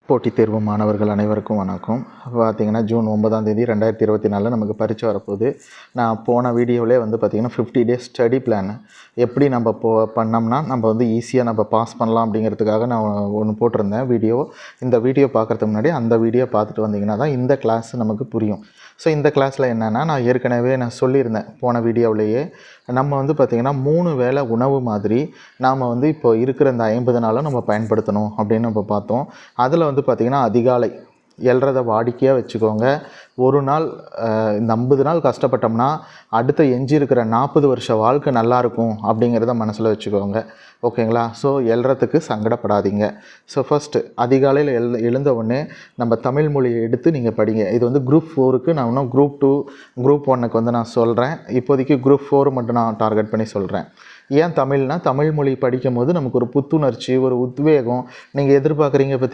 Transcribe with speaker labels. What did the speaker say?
Speaker 1: போட்டித் தேர்வு மாணவர்கள் அனைவருக்கும் வணக்கம். பார்த்தீங்கன்னா ஜூன் 9ஆம் தேதி 2024 நமக்கு பரீட்சை வரப்போகுது. நான் போன வீடியோவிலே பார்த்தீங்கன்னா 50 டேஸ் ஸ்டடி பிளான் எப்படி நம்ம பண்ணோம்னா நம்ம ஈஸியாக நம்ம பாஸ் பண்ணலாம் அப்படிங்கிறதுக்காக நான் ஒன்று போட்டிருந்தேன் வீடியோ. இந்த வீடியோ பார்க்குறதுக்கு முன்னாடி அந்த வீடியோ பார்த்துட்டு வந்தீங்கன்னா தான் இந்த கிளாஸ் நமக்கு புரியும். ஸோ இந்த கிளாஸில் என்னென்னா நான் ஏற்கனவே சொல்லியிருந்தேன் போன வீடியோவிலேயே நம்ம பார்த்திங்கன்னா 3 வேளை உணவு மாதிரி நாம் இப்போ இருக்கிற இந்த 50 நாளும் நம்ம பயன்படுத்தணும் அப்படின்னு நம்ம பார்த்தோம். அதில் பார்த்திங்கன்னா அதிகாலை எழுறதை வாடிக்கையாக வச்சுக்கோங்க. ஒரு நாள் இந்த 50 நாள் கஷ்டப்பட்டோம்னா அடுத்த எஞ்சி இருக்கிற 40 வருஷ வாழ்க்கை நல்லாயிருக்கும் அப்படிங்கிறத மனசில் வச்சுக்கோங்க. ஓகேங்களா? ஸோ எழுறதுக்கு சங்கடப்படாதீங்க. ஸோ ஃபஸ்ட்டு அதிகாலையில் எழுந்த உடனே நம்ம தமிழ் மொழியை எடுத்து நீங்கள் படிங்க. இது குரூப் 4க்கு நான் இன்னும் குரூப் 2 குரூப் 1க்கு நான் சொல்கிறேன். இப்போதைக்கு குரூப் 4 மட்டும் நான் டார்கெட் பண்ணி சொல்கிறேன். ஏன் தமிழ்னா தமிழ் மொழி படிக்கும் போது நமக்கு ஒரு புத்துணர்ச்சி, ஒரு உத்வேகம் நீங்கள் எதிர்பார்க்குறீங்க